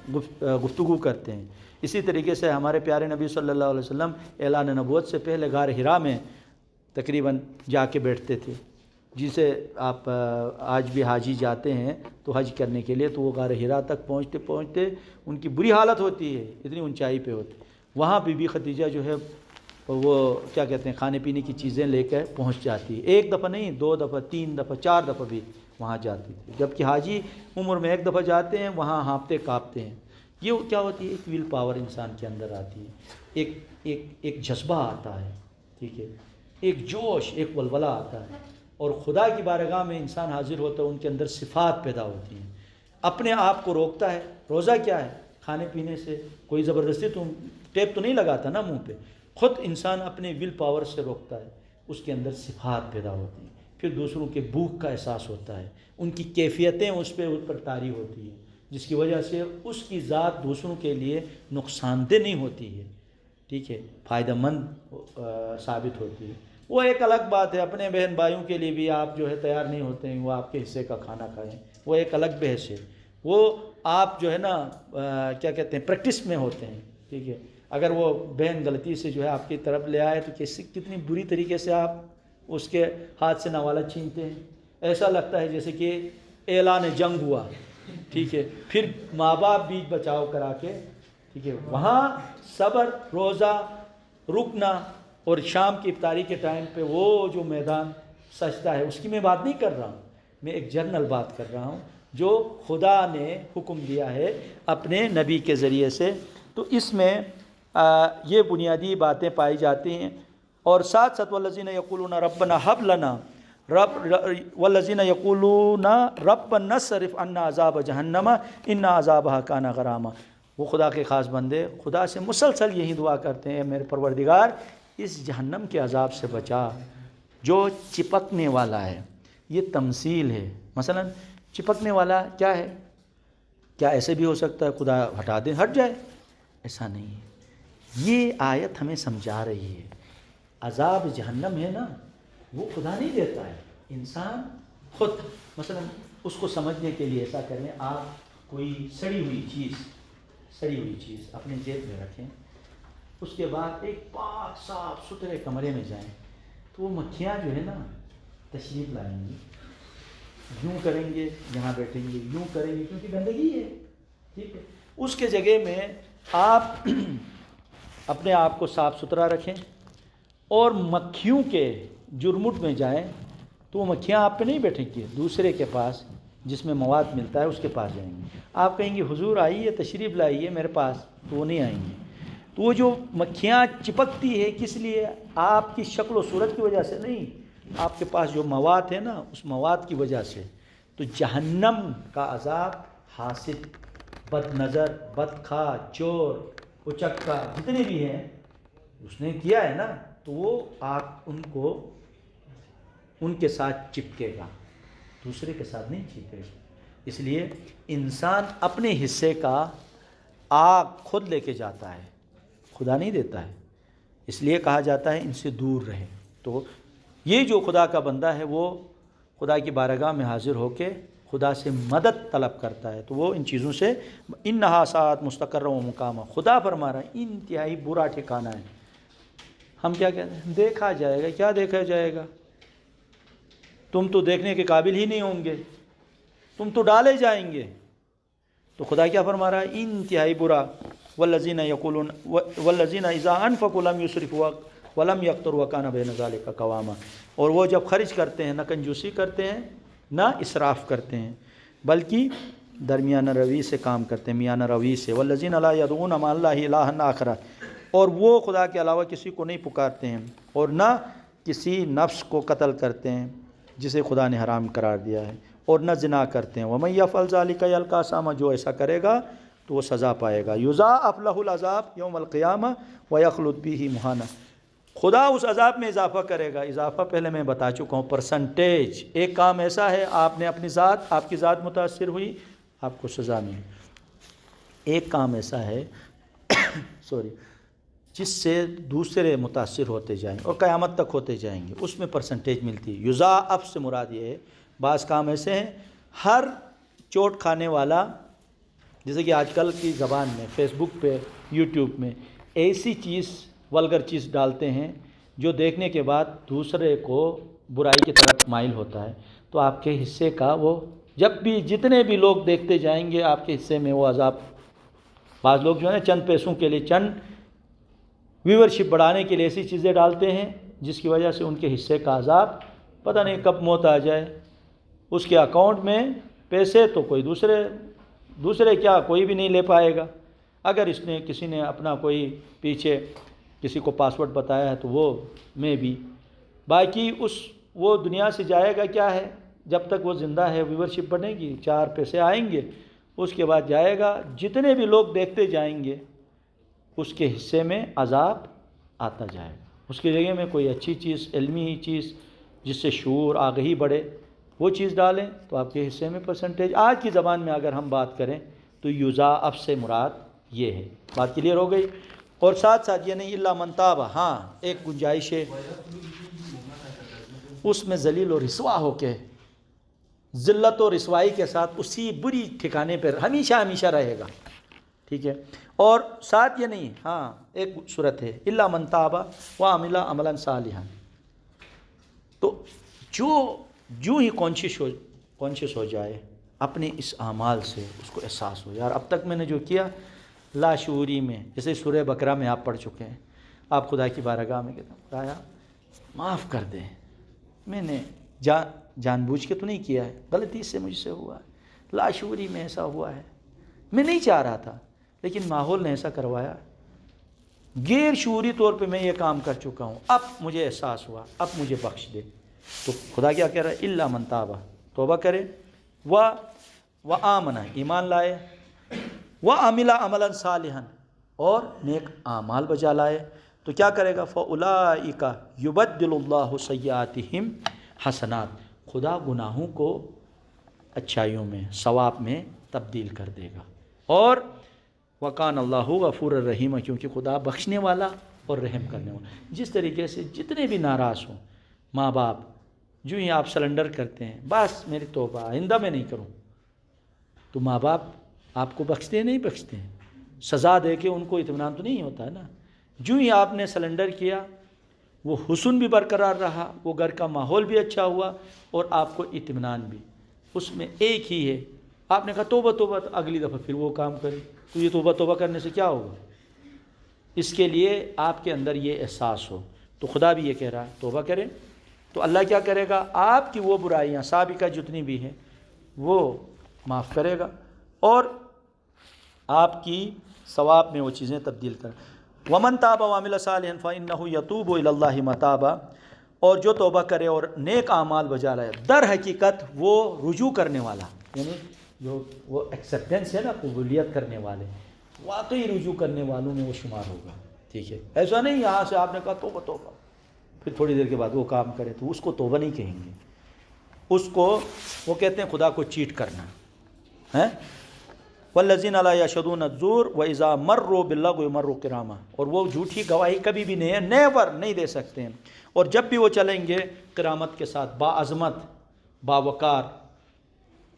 گفتگو کرتے ہیں۔ اسی طریقے سے ہمارے پیارے نبی صلی اللہ علیہ وسلم اعلان نبوت سے پہلے غار حرا میں تقریباً جا کے بیٹھتے تھے، جسے آپ آج بھی حاجی جاتے ہیں تو حج کرنے کے لیے، تو وہ غار حرا تک پہنچتے پہنچتے ان کی بری حالت ہوتی ہے، اتنی اونچائی پہ ہوتی۔ وہاں بی بی خدیجہ جو ہے وہ کیا کہتے ہیں کھانے پینے کی چیزیں لے کر پہنچ جاتی ہے، ایک دفعہ نہیں، 2 دفعہ، 3 دفعہ، 4 دفعہ بھی وہاں جاتی تھی، جبکہ حاجی عمر میں ایک دفعہ جاتے ہیں، وہاں ہانپتے کانپتے ہیں۔ یہ کیا ہوتی ہے؟ ایک ول پاور انسان کے اندر آتی ہے، ایک جذبہ آتا ہے، ٹھیک ہے، ایک جوش، ایک ولولہ آتا ہے، اور خدا کی بارگاہ میں انسان حاضر ہوتا ہے، ان کے اندر صفات پیدا ہوتی ہیں، اپنے آپ کو روکتا ہے۔ روزہ کیا ہے؟ کھانے پینے سے کوئی زبردستی ٹیپ تو نہیں لگاتا نا منہ پہ، خود انسان اپنے ول پاور سے روکتا ہے، اس کے اندر صفات پیدا ہوتی ہیں، پھر دوسروں کے بھوک کا احساس ہوتا ہے، ان کی کیفیتیں اس پر طاری ہوتی ہیں، جس کی وجہ سے اس کی ذات دوسروں کے لیے نقصان دہ نہیں ہوتی ہے، ٹھیک ہے، فائدہ مند ثابت ہوتی ہے۔ وہ ایک الگ بات ہے، اپنے بہن بھائیوں کے لیے بھی آپ جو ہے تیار نہیں ہوتے ہیں وہ آپ کے حصے کا کھانا کھائیں، وہ ایک الگ بحث ہے، وہ آپ جو ہے نا کیا کہتے ہیں پریکٹس میں ہوتے ہیں، ٹھیک ہے۔ اگر وہ بہن غلطی سے جو ہے آپ کی طرف لے آئے تو کتنی بری طریقے سے آپ اس کے ہاتھ سے نوالہ چھینتے ہیں، ایسا لگتا ہے جیسے کہ اعلان جنگ ہوا، ٹھیک ہے، پھر ماں باپ بھی بچاؤ کرا کے، ٹھیک ہے، وہاں صبر، روزہ رکنا، اور شام کی افطاری کے ٹائم پہ وہ جو میدان سجدہ ہے، اس کی میں بات نہیں کر رہا ہوں، میں ایک جنرل بات کر رہا ہوں جو خدا نے حکم دیا ہے اپنے نبی کے ذریعے سے۔ تو اس میں یہ بنیادی باتیں پائی جاتی ہیں، اور ساتھ ساتھ والذین یقولون ربنا ھب لنا والذین یقولون ربنا اصرف عنا عذاب جہنم ان عذابها کان غراما۔ وہ خدا کے خاص بندے خدا سے مسلسل یہی دعا کرتے ہیں، میرے پروردگار اس جہنم کے عذاب سے بچا جو چپکنے والا ہے۔ یہ تمثیل ہے، مثلا چپکنے والا کیا ہے؟ کیا ایسے بھی ہو سکتا ہے خدا ہٹا دے ہٹ جائے؟ ایسا نہیں ہے۔ یہ آیت ہمیں سمجھا رہی ہے عذاب جہنم ہے نا، وہ خدا نہیں دیتا ہے، انسان خود۔ مثلا اس کو سمجھنے کے لیے ایسا کریں، آپ کوئی سڑی ہوئی چیز اپنے جیب میں رکھیں، اس کے بعد ایک پاک صاف ستھرے کمرے میں جائیں تو وہ مکھیاں جو ہے نا تشریف لائیں گی، یوں کریں گے، یہاں بیٹھیں گے، یوں کریں گے، کیونکہ گندگی ہے، ٹھیک ہے۔ اس کے جگہ میں آپ اپنے آپ کو صاف ستھرا رکھیں، اور مکھیوں کے جرمٹ میں جائیں تو وہ مکھیاں آپ پہ نہیں بیٹھیں گی، دوسرے کے پاس جس میں مواد ملتا ہے اس کے پاس جائیں گے۔ آپ کہیں گے حضور آئیے، تشریف لائیے میرے پاس، تو وہ نہیں آئیں گے۔ تو وہ جو مکھیاں چپکتی ہے کس لیے؟ آپ کی شکل و صورت کی وجہ سے نہیں، آپ کے پاس جو مواد ہے نا اس مواد کی وجہ سے۔ تو جہنم کا عذاب حاسد، بد نظر، بدخواہ، چور، اچکا جتنے بھی ہیں، اس نے کیا ہے نا، تو وہ آپ ان کے ساتھ چپکے گا، دوسرے کے ساتھ نہیں چپکے گا۔ اس لیے انسان اپنے حصے کا آگ خود لے کے جاتا ہے، خدا نہیں دیتا ہے، اس لیے کہا جاتا ہے ان سے دور رہے۔ تو یہ جو خدا کا بندہ ہے وہ خدا کی بارگاہ میں حاضر ہو کے خدا سے مدد طلب کرتا ہے، تو وہ ان چیزوں سے انہا ساعت مستقر و مقامہ، خدا فرما رہا ہے انتہائی برا ٹھکانہ ہے۔ ہم کیا کہتے ہیں؟ دیکھا جائے گا، کیا دیکھا جائے گا؟ تم تو دیکھنے کے قابل ہی نہیں ہوں گے، تم تو ڈالے جائیں گے۔ تو خدا کیا فرما رہا ہے؟ انتہائی برا۔ والذین یقولون والذین اذا انفقوا لم یسرفوا ولم یقتروا وکان بین ذلک قواما، اور وہ جب خرچ کرتے ہیں نہ کنجوسی کرتے ہیں نہ اسراف کرتے ہیں، بلکہ درمیانہ روی سے کام کرتے ہیں، میانہ روی سے۔ والذین لا یدعون مع اللہ الہا آخر، اور وہ خدا کے علاوہ کسی کو نہیں پکارتے ہیں، اور نہ کسی نفس کو قتل کرتے ہیں جسے خدا نے حرام قرار دیا ہے، اور نہ زنا کرتے ہیں۔ ومن یفعل ذلک یلقا اثاما، جو ایسا کرے گا تو وہ سزا پائے گا۔ یضاعف لہ العذاب یوم القیامہ ویخلد فیہ مہانا، خدا اس عذاب میں اضافہ کرے گا۔ اضافہ پہلے میں بتا چکا ہوں، پرسنٹیج۔ ایک کام ایسا ہے آپ نے اپنی ذات، آپ کی ذات متاثر ہوئی، آپ کو سزا ملی۔ ایک کام ایسا ہے جس سے دوسرے متاثر ہوتے جائیں اور قیامت تک ہوتے جائیں گے، اس میں پرسنٹیج ملتی ہے۔ یضاعف سے مراد یہ ہے، بعض کام ایسے ہیں ہر چوٹ کھانے والا جیسے کہ آج کل کی زبان میں فیس بک پہ، یوٹیوب میں ایسی چیز ولگر چیز ڈالتے ہیں جو دیکھنے کے بعد دوسرے کو برائی کی طرف مائل ہوتا ہے، تو آپ کے حصے کا وہ جب بھی جتنے بھی لوگ دیکھتے جائیں گے آپ کے حصے میں وہ عذاب. بعض لوگ جو ہے چند پیسوں کے لیے، چند ویورشپ بڑھانے کے لیے ایسی چیزیں ڈالتے ہیں جس کی وجہ سے ان کے حصے کا عذاب پتہ نہیں کب موت آ جائے. اس کے اکاؤنٹ میں پیسے تو کوئی دوسرے کیا کوئی بھی نہیں لے پائے گا. اگر اس نے کسی نے اپنا کوئی پیچھے کسی کو پاسورڈ بتایا ہے تو وہ میں بھی، باقی وہ دنیا سے جائے گا کیا ہے، جب تک وہ زندہ ہے ویورشپ بنے گی، 4 پیسے آئیں گے، اس کے بعد جائے گا. جتنے بھی لوگ دیکھتے جائیں گے اس کے حصے میں عذاب آتا جائے گا. اس کی جگہ میں کوئی اچھی چیز، علمی چیز جس سے شعور آگہی بڑھے، وہ چیز ڈالیں تو آپ کے حصے میں پرسنٹیج. آج کی زبان میں اگر ہم بات کریں تو یضاعف سے مراد یہ ہے. بات کلیئر ہو گئی؟ اور ساتھ ساتھ یہ نہیں الا من تاب، ہاں ایک گنجائش ہے اس میں ذلیل و رسوا ہو کے، ذلت و رسوائی کے ساتھ اسی بری ٹھکانے پر ہمیشہ رہے گا. ٹھیک ہے؟ اور ساتھ یہ نہیں، ہاں ایک صورت ہے الا من تاب وعمل عملا صالحا. تو جو ہی کانشیس ہو جائے اپنے اس اعمال سے، اس کو احساس ہو یار اب تک میں نے جو کیا لاشعوری میں، جیسے سورہ بقرہ میں آپ پڑھ چکے ہیں، آپ خدا کی بارگاہ میں کہتے ہیں خدایا معاف کر دیں، میں نے جان بوجھ کے تو نہیں کیا ہے، غلطی سے مجھ سے ہوا ہے، لاشعوری میں ایسا ہوا ہے، میں نہیں چاہ رہا تھا لیکن ماحول نے ایسا کروایا، غیر شعوری طور پہ میں یہ کام کر چکا ہوں، اب مجھے احساس ہوا، اب مجھے بخش دے. تو خدا کیا کہہ رہا ہے الا من تاب، توبہ کرے، وآمن ایمان لائے، وعمل عملا صالحا اور نیک اعمال بجا لائے. تو کیا کرے گا فاولئک یبدل اللہ سیئاتہم حسنات، خدا گناہوں کو اچھائیوں میں، ثواب میں تبدیل کر دے گا. اور وکان اللہ غفور الرحیم، کیونکہ خدا بخشنے والا اور رحم کرنے والا. جس طریقے سے جتنے بھی ناراض ہوں ماں باپ، جو ہی آپ سلنڈر کرتے ہیں بس میری توبہ آئندہ میں نہیں کروں، تو ماں باپ آپ کو بخشتے نہیں بخشتے ہیں، سزا دے کے ان کو اطمینان تو نہیں ہوتا ہے نا. جو ہی آپ نے سلنڈر کیا وہ حسن بھی برقرار رہا، وہ گھر کا ماحول بھی اچھا ہوا اور آپ کو اطمینان بھی. اس میں ایک ہی ہے، آپ نے کہا توبہ تو اگلی دفعہ پھر وہ کام کرے، تو یہ توبہ کرنے سے کیا ہوگا؟ اس کے لیے آپ کے اندر یہ احساس ہو. تو خدا بھی یہ کہہ رہا ہے توبہ کریں تو اللہ کیا کرے گا، آپ کی وہ برائیاں سابقہ جتنی بھی ہیں وہ معاف کرے گا اور آپ کی ثواب میں وہ چیزیں تبدیل کر. ومن تاب وعمل صالحا فانہ یتوب الی اللہ متابا، اور جو توبہ کرے اور نیک اعمال بجا لائے، در حقیقت وہ رجوع کرنے والا، یعنی جو وہ ایکسیپٹنس ہے نا، قبولیت کرنے والے، واقعی رجوع کرنے والوں میں وہ شمار ہوگا. ٹھیک ہے؟ ایسا نہیں یہاں سے آپ نے کہا توبہ پھر تھوڑی دیر کے بعد وہ کام کرے تو اس کو توبہ نہیں کہیں گے، اس کو وہ کہتے ہیں خدا کو چیٹ کرنا ہے. والذین لا یشهدون الزور واذا مروا باللغو مروا کراما، اور وہ جھوٹی گواہی کبھی بھی نہیں ہے، نیور نہیں دے سکتے ہیں، اور جب بھی وہ چلیں گے کرامت کے ساتھ، باعظمت باوقار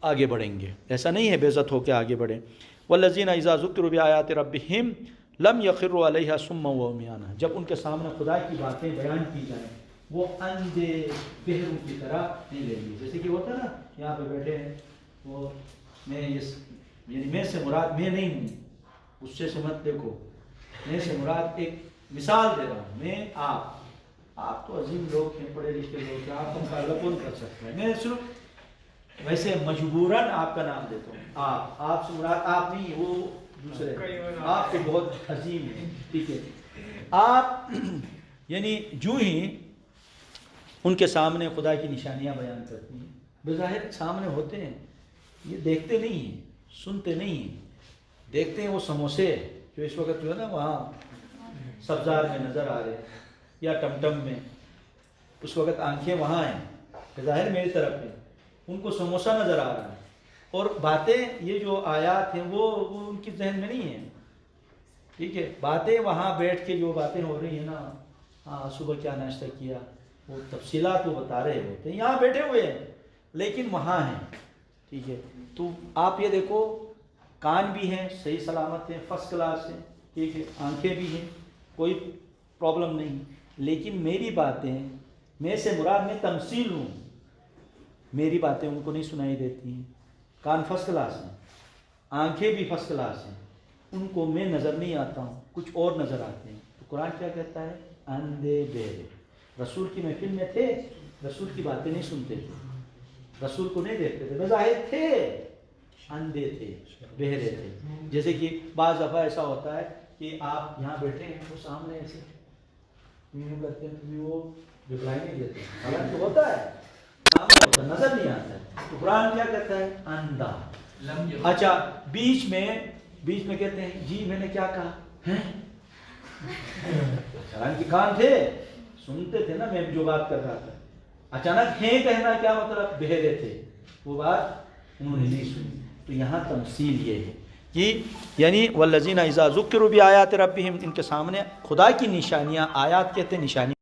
آگے بڑھیں گے. ایسا نہیں ہے بے عزت ہو کے آگے بڑھیں. والذین اذا ذکروا بآیات ربہم لم یخروا علیہا صما وعمیانا، جب ان کے سامنے خدا کی باتیں بیان کی جائیں وہ اندھے بہروں کی طرح نہیں لیں گے. جیسے کہ ہوتا ہے نا یہاں پہ بیٹھے ہیں، وہ یعنی میں سے مراد میں نہیں ہوں، غصے سے مت دیکھو، میں سے مراد ایک مثال دے رہا ہوں، میں آپ تو عظیم لوگ ہیں، پڑھے لکھے لوگ ہیں، آپ کا مقابلہ کون کر سکتا ہے، میں صرف ویسے مجبوراً آپ کا نام دیتا ہوں. آپ سے مراد آپ نہیں، وہ دوسرے، آپ تو بہت عظیم ہیں. ٹھیک ہے؟ آپ یعنی جو ہی ان کے سامنے خدا کی نشانیاں بیان کرتی ہیں، بظاہر سامنے ہوتے ہیں، یہ دیکھتے نہیں ہیں، سنتے نہیں ہیں. دیکھتے ہیں وہ سموسے جو اس وقت جو ہے نا وہاں سبزار میں نظر آ رہے ہیں یا ٹمٹم میں، اس وقت آنکھیں وہاں ہیں، بظاہر میری طرف ہیں، ان کو سموسہ نظر آ رہا ہے، اور باتیں یہ جو آیات ہیں وہ ان کی ذہن میں نہیں ہیں. ٹھیک ہے؟ باتیں وہاں بیٹھ کے جو باتیں ہو رہی ہیں نا، ہاں صبح کیا ناشتہ کیا، وہ تفصیلات وہ بتا رہے ہوتے ہیں، یہاں بیٹھے ہوئے ہیں لیکن وہاں ہیں. ٹھیک ہے؟ تو آپ یہ دیکھو کان بھی ہیں صحیح سلامت ہیں، فرسٹ کلاس ہیں، ٹھیک ہے، آنکھیں بھی ہیں، کوئی پرابلم نہیں، لیکن میری باتیں، میں سے مراد میں تمثیل ہوں، میری باتیں ان کو نہیں سنائی دیتی ہیں۔ کان فرسٹ کلاس ہیں، آنکھیں بھی فرسٹ کلاس ہیں، ان کو میں نظر نہیں آتا ہوں، کچھ اور نظر آتے ہیں۔ تو قرآن کیا کہتا ہے؟ اندھے بہرے۔ رسول کی محفل میں تھے، رسول کی باتیں نہیں سنتے تھے، رسول کو نہیں دیکھتے تھے، بظاہر تھے، اندھے تھے، بہرے تھے۔ جیسے کہ بعض دفعہ ایسا ہوتا ہے کہ آپ یہاں بیٹھے ہیں، وہ سامنے ایسے یوں کرتے ہیں، تو وہ رپلائی نہیں دیتے، حالانکہ ہوتا ہے، سامنے ہوتا ہے، نظر نہیں آتا ہے۔ تو قرآن کیا کہتا ہے؟ اندھا۔ اچھا، بیچ میں کہتے ہیں جی میں نے کیا کہا ہے، حالانکہ کان تھے، سنتے تھے نا میں جو بات کر رہا تھا، اچانک ہیں کہنا کیا مطلب؟ بہرے تھے، وہ بات انہوں نے نہیں سنی۔ تو یہاں تمثیل یہ ہے کہ یعنی والذین اذا ذکروا بآیات ربہم، ان کے سامنے خدا کی نشانیاں، آیات کہتے ہیں نشانی